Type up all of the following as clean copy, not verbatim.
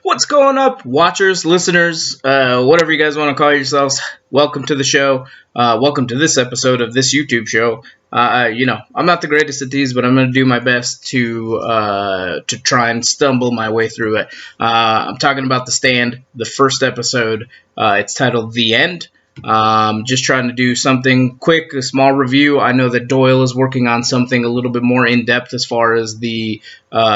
What's going up, watchers, listeners, whatever you guys want to call yourselves? Welcome to the show. Welcome to this episode of this YouTube show. I'm not the greatest at these, but I'm going to do my best to try and stumble my way through it. I'm talking about The Stand, the first episode. It's titled The End. Just trying to do something quick, a small review. I know that Doyle is working on something a little bit more in-depth as far as the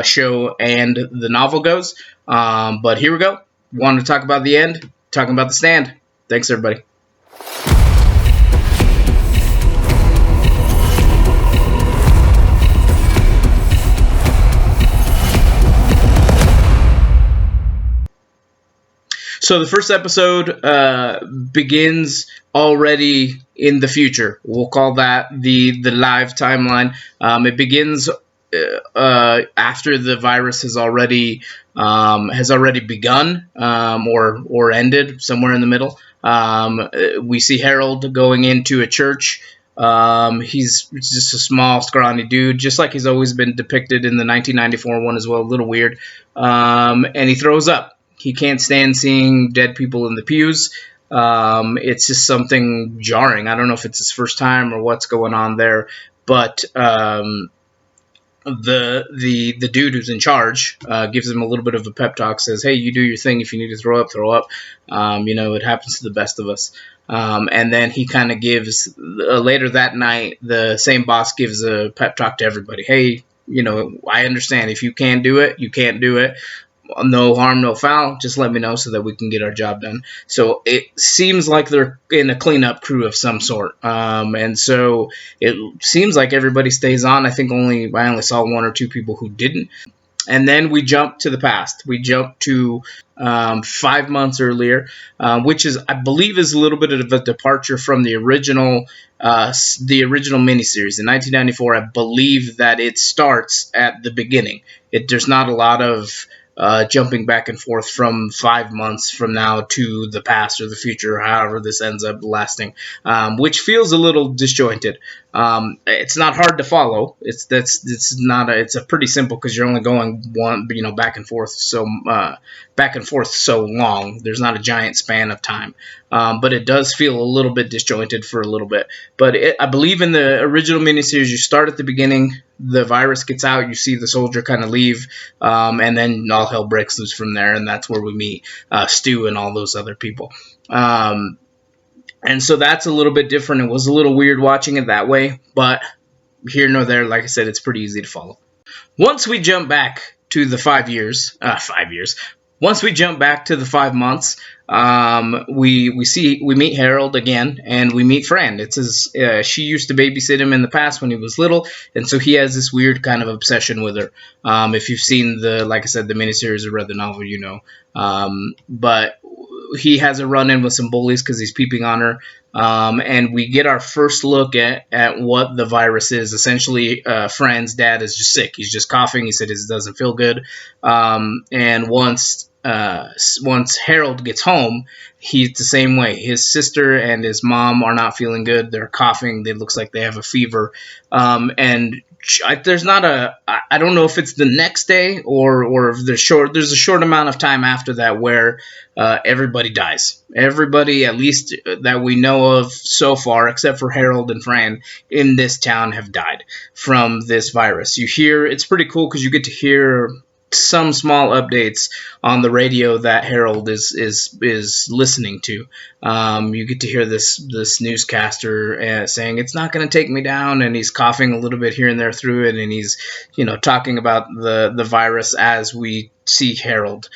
show and the novel goes. But here we go. Wanted to talk about The End, talking about The Stand. Thanks, everybody. So the first episode begins already in the future. We'll call that the live timeline. It begins after the virus has already begun or ended, somewhere in the middle. We see Harold going into a church. He's just a small, scrawny dude, just like he's always been depicted in the 1994 one as well. A little weird. And he throws up. He can't stand seeing dead people in the pews. It's just something jarring. I don't know if it's his first time or what's going on there, but the dude who's in charge gives him a little bit of a pep talk. Says, "Hey, you do your thing. If you need to throw up, throw up. It happens to the best of us." And then he kind of gives later that night. The same boss gives a pep talk to everybody. Hey, I understand if you can't do it, you can't do it. No harm, no foul. Just let me know so that we can get our job done. So it seems like they're in a cleanup crew of some sort. And so it seems like everybody stays on. I only saw one or two people who didn't. And then we jump to the past. We jump to 5 months earlier, which I believe is a little bit of a departure from the original miniseries in 1994. I believe that it starts at the beginning. There's not a lot of jumping back and forth from 5 months from now to the past or the future, however this ends up lasting, which feels a little disjointed. It's not hard to follow. It's pretty simple because you're only going back and forth so long. There's not a giant span of time, but it does feel a little bit disjointed for a little bit. But I believe in the original miniseries, you start at the beginning. The virus gets out. You see the soldier kind of leave, and then all hell breaks loose from there, and that's where we meet Stu and all those other people. And so that's a little bit different. It was a little weird watching it that way, but here nor there, like I said, it's pretty easy to follow. Once we jump back to the 5 years, once we jump back to the 5 months, we meet Harold again, and we meet Fran. She used to babysit him in the past when he was little, and so he has this weird kind of obsession with her. If you've seen the miniseries or read the novel, you know. But he has a run-in with some bullies because he's peeping on her. And we get our first look at what the virus is. Essentially, Fran's dad is just sick. He's just coughing. He said he doesn't feel good. And once Harold gets home, he's the same way. His sister and his mom are not feeling good. They're coughing. It looks like they have a fever. And there's not I don't know if it's the next day or if there's a short amount of time after that where everybody dies. Everybody, at least that we know of so far, except for Harold and Fran, in this town have died from this virus. It's pretty cool because you get to hear some small updates on the radio that Harold is listening to. You get to hear this newscaster saying it's not going to take me down, and he's coughing a little bit here and there through it, and he's talking about the virus as we see Harold.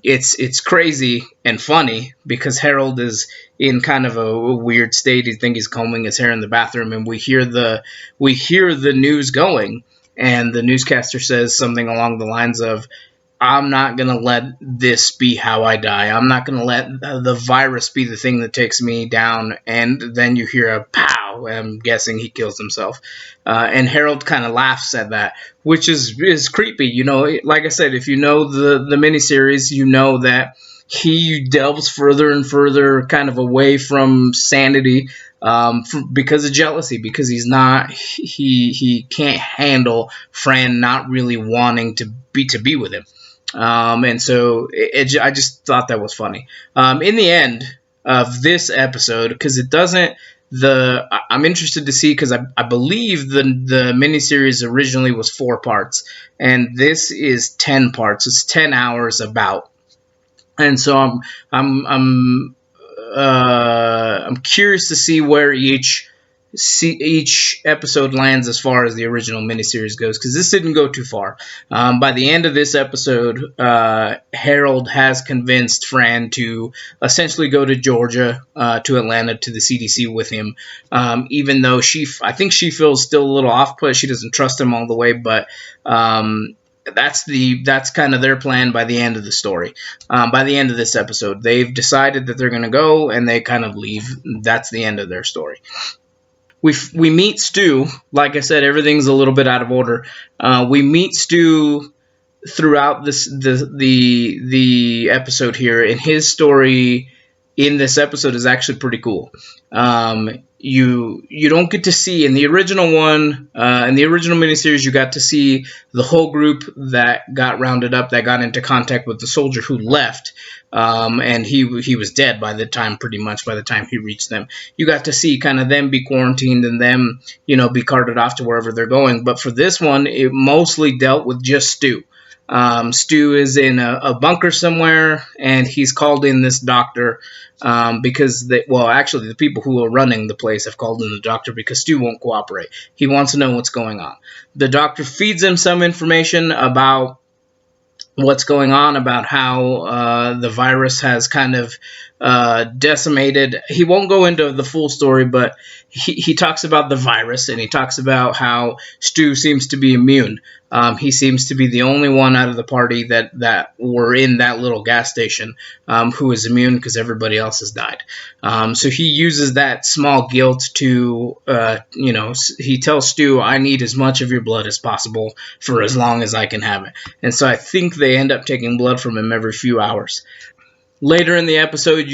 It's crazy and funny because Harold is in kind of a weird state. You think he's combing his hair in the bathroom, and we hear the news going. And the newscaster says something along the lines of, "I'm not going to let this be how I die. I'm not going to let the virus be the thing that takes me down." And then you hear a pow. I'm guessing he kills himself. And Harold kind of laughs at that, which is creepy. Like I said, if you know the miniseries, you know that he delves further and further kind of away from sanity because of jealousy, because he can't handle Fran not really wanting to be with him. And so I just thought that was funny. In the end of this episode, because it doesn't, I'm interested to see, because I believe the miniseries originally was 4 parts, and this is 10 parts. It's 10 hours about, and so I'm curious to see where each episode lands as far as the original miniseries goes, because this didn't go too far. By the end of this episode, Harold has convinced Fran to essentially go to Georgia, to Atlanta, to the CDC with him, even though I think she feels still a little off-put. She doesn't trust him all the way, but that's kind of their plan by the end of the story. By the end of this episode, they've decided that they're going to go, and they kind of leave. That's the end of their story. We meet Stu. Like I said, everything's a little bit out of order. We meet Stu throughout the episode here, and his story in this episode is actually pretty cool. You don't get to see in the original one, in the original miniseries, you got to see the whole group that got rounded up, that got into contact with the soldier who left, and he was dead pretty much by the time he reached them. You got to see kind of them be quarantined and them, be carted off to wherever they're going. But for this one, it mostly dealt with just Stu. Stu is in a bunker somewhere, and he's called in this doctor because actually the people who are running the place have called in the doctor because Stu won't cooperate. He wants to know what's going on. The doctor feeds him some information about what's going on, about how the virus has kind of decimated. He won't go into the full story, but he talks about the virus, and he talks about how Stu seems to be immune. He seems to be the only one out of the party that were in that little gas station who is immune, because everybody else has died. So he uses that small guilt to, he tells Stu, I need as much of your blood as possible for as long as I can have it. And so I think they end up taking blood from him every few hours. Later in the episode,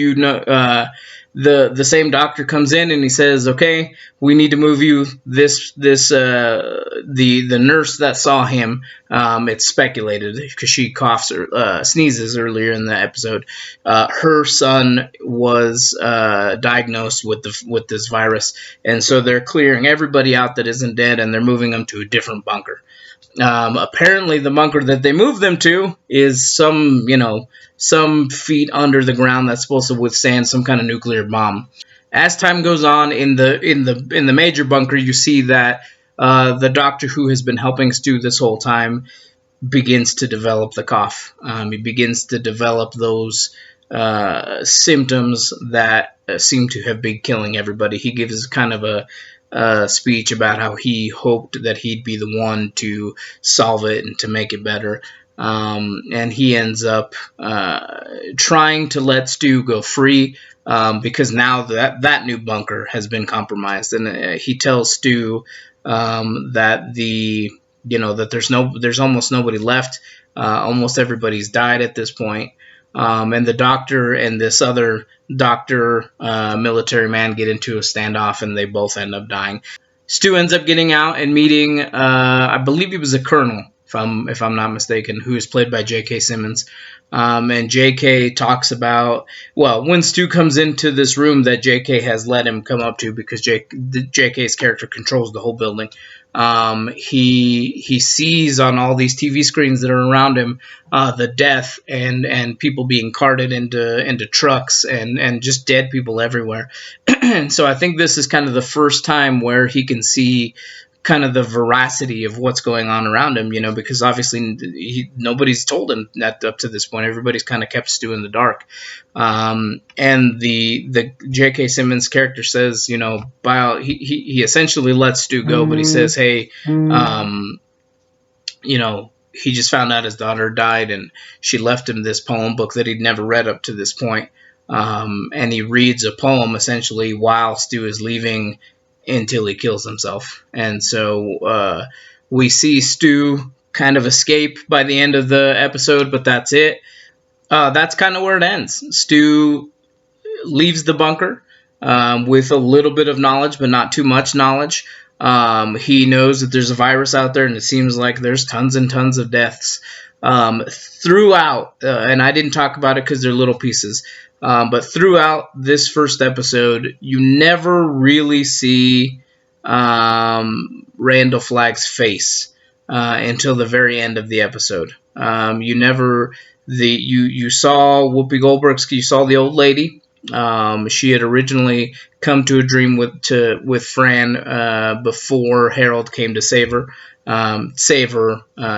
the same doctor comes in and he says, okay, we need to move you the nurse that saw him, it's speculated because she coughs or sneezes earlier in the episode, her son was diagnosed with this virus, and so they're clearing everybody out that isn't dead, and they're moving them to a different bunker. Apparently the bunker that they moved them to is some feet under the ground that's supposed to withstand some kind of nuclear bomb. As time goes on, in the major bunker, you see that the doctor who has been helping Stu this whole time begins to develop the cough. He begins to develop those symptoms that seem to have been killing everybody. He gives kind of a speech about how he hoped that he'd be the one to solve it and to make it better. And he ends up trying to let Stu go free because now that new bunker has been compromised, and he tells Stu that that there's almost nobody left. Almost everybody's died at this point. And the doctor and this other doctor, military man, get into a standoff, and they both end up dying. Stu ends up getting out and meeting, I believe he was a colonel, if I'm not mistaken, who is played by J.K. Simmons. And J.K. talks about, when Stu comes into this room that J.K. has let him come up to, because J.K.'s character controls the whole building, he sees on all these TV screens that are around him the death and people being carted into trucks and just dead people everywhere. And so I think this is kind of the first time where he can see kind of the veracity of what's going on around him, because obviously nobody's told him that up to this point. Everybody's kind of kept Stu in the dark. And the J.K. Simmons character says, he essentially lets Stu go, but he says, hey, he just found out his daughter died, and she left him this poem book that he'd never read up to this point. And he reads a poem essentially while Stu is leaving until he kills himself. And so we see Stu kind of escape by the end of the episode, but that's it. That's kind of where it ends. Stu leaves the bunker with a little bit of knowledge, but not too much knowledge. He knows that there's a virus out there, and it seems like there's tons and tons of deaths. Throughout, and I didn't talk about it because they're little pieces, but throughout this first episode, you never really see Randall Flagg's face until the very end of the episode. You never you saw Whoopi Goldberg's, you saw the old lady. She had originally come to a dream with Fran before Harold came to save her.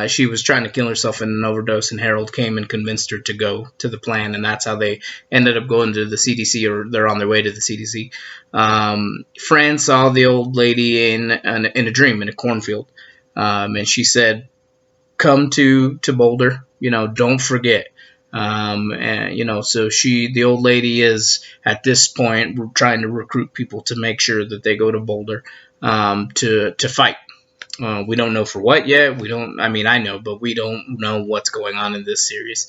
She was trying to kill herself in an overdose, and Harold came and convinced her to go to the plan, and that's how they ended up going to the CDC, or they're on their way to the CDC. Fran saw the old lady in a dream in a cornfield, and she said, "Come to Boulder, don't forget." And so the old lady is at this point trying to recruit people to make sure that they go to Boulder to fight. We don't know for what yet. I know, but we don't know what's going on in this series.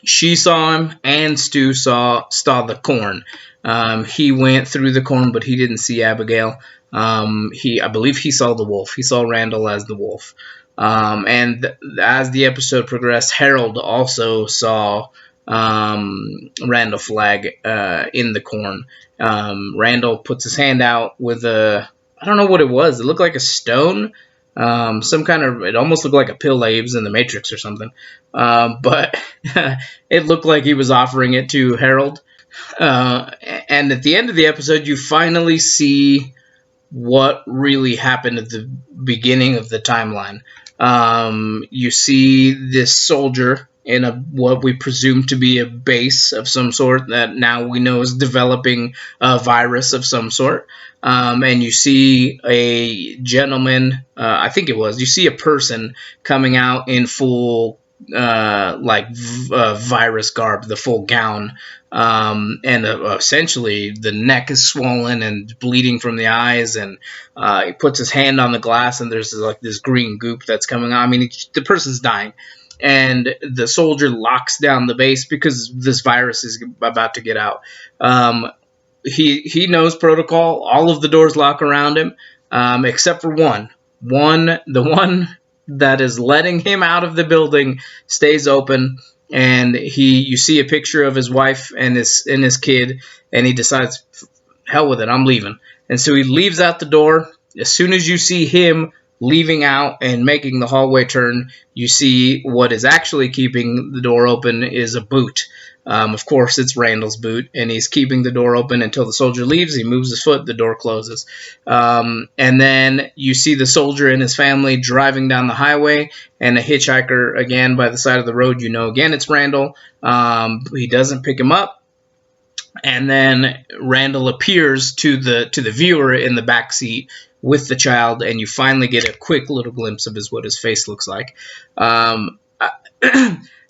She saw him, and Stu saw the corn. He went through the corn, but he didn't see Abigail. I believe he saw the wolf. He saw Randall as the wolf. And as the episode progressed, Harold also saw Randall Flagg in the corn. Randall puts his hand out with I don't know what it was. It looked like a stone. It almost looked like a pill that he was in the Matrix or something. But it looked like he was offering it to Harold. And at the end of the episode, you finally see what really happened at the beginning of the timeline. You see this soldier in what we presume to be a base of some sort that now we know is developing a virus of some sort. And you see a gentleman, you see a person coming out in full virus garb, the full gown, and essentially the neck is swollen and bleeding from the eyes, and he puts his hand on the glass, and there's this green goop that's coming out. The person's dying, and the soldier locks down the base because this virus is about to get out. He knows protocol. All of the doors lock around him, except for one. The one that is letting him out of the building stays open, and you see a picture of his wife and his kid, and he decides, hell with it, I'm leaving. And so he leaves out the door. As soon as you see him leaving out and making the hallway turn, you see what is actually keeping the door open is a boot. Of course, it's Randall's boot, and he's keeping the door open until the soldier leaves. He moves his foot, the door closes. And then you see the soldier and his family driving down the highway, and a hitchhiker, again, by the side of the road. Again, it's Randall. He doesn't pick him up. And then Randall appears to the viewer in the back seat with the child, and you finally get a quick little glimpse of what his face looks like.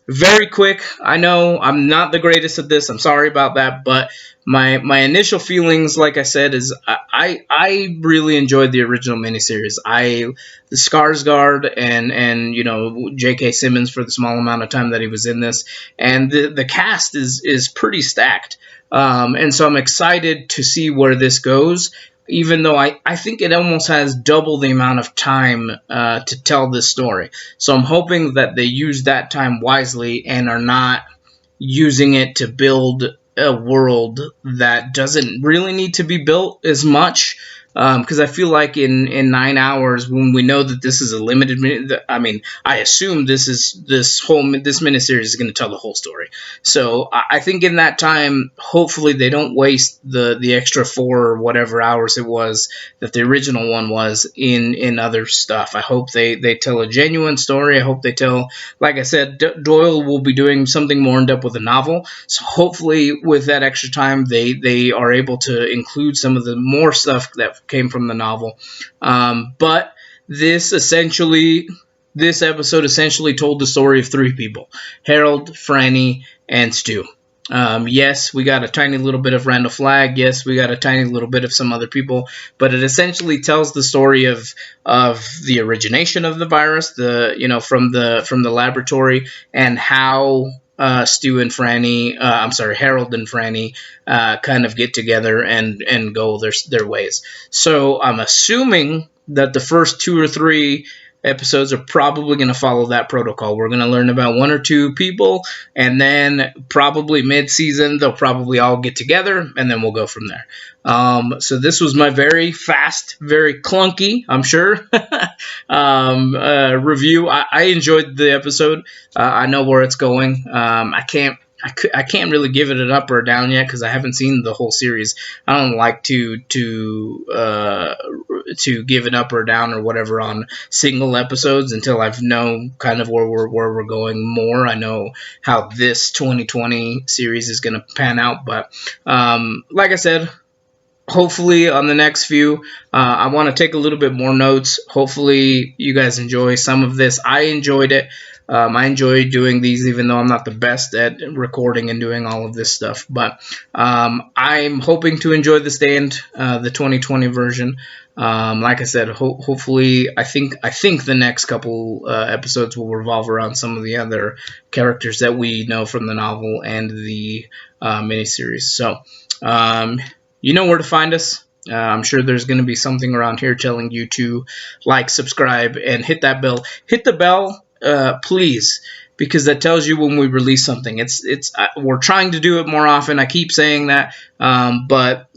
Very quick. I know I'm not the greatest at this. I'm sorry about that, but my initial feelings, like I said, is I really enjoyed the original miniseries. The Skarsgård and J.K. Simmons for the small amount of time that he was in this, and the cast is pretty stacked. And so I'm excited to see where this goes, even though I think it almost has double the amount of time to tell this story. So I'm hoping that they use that time wisely and are not using it to build a world that doesn't really need to be built as much. Because I feel like in 9 hours, when we know that this is a limited, I assume this miniseries is going to tell the whole story. So I think in that time, hopefully they don't waste the extra 4 or whatever hours it was that the original one was in other stuff. I hope they tell a genuine story. I hope they tell, like I said, Doyle will be doing something more in depth with the novel. So hopefully with that extra time, they are able to include some of the more stuff that came from the novel. But this episode essentially told the story of 3 people: Harold, Franny, and Stu. Yes, we got a tiny little bit of Randall Flagg. Yes, we got a tiny little bit of some other people, but it essentially tells the story of the origination of the virus, from the laboratory, and how Harold and Franny kind of get together and go their ways. So I'm assuming that the first 2 or 3 episodes are probably going to follow that protocol. We're going to learn about 1 or 2 people, and then probably mid-season they'll probably all get together, and then we'll go from there. So this was my very fast, very clunky, I'm sure, review. I enjoyed the episode. I know where it's going. I can't really give it an up or down yet because I haven't seen the whole series. I don't like to give an up or down or whatever on single episodes until I've known kind of where we're going more. I know how this 2020 series is going to pan out, but like I said, hopefully on the next few, I want to take a little bit more notes. Hopefully you guys enjoy some of this. I enjoyed it. I enjoy doing these, even though I'm not the best at recording and doing all of this stuff. But I'm hoping to enjoy the stand, the 2020 version. Like I said, hopefully, I think the next couple episodes will revolve around some of the other characters that we know from the novel and the miniseries. So, you know where to find us. I'm sure there's going to be something around here telling you to like, subscribe, and hit that bell. Hit the bell, please, because that tells you when we release something. We're trying to do it more often. I keep saying that, but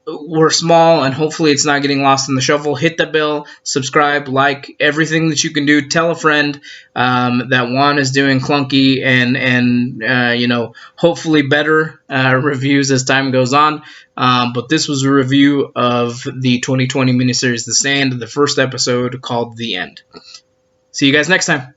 we're small, and hopefully it's not getting lost in the shuffle. Hit the bell, subscribe, like, everything that you can do. Tell a friend that Juan is doing clunky and hopefully better reviews as time goes on. But this was a review of the 2020 miniseries The Stand, the first episode called The End. See you guys next time.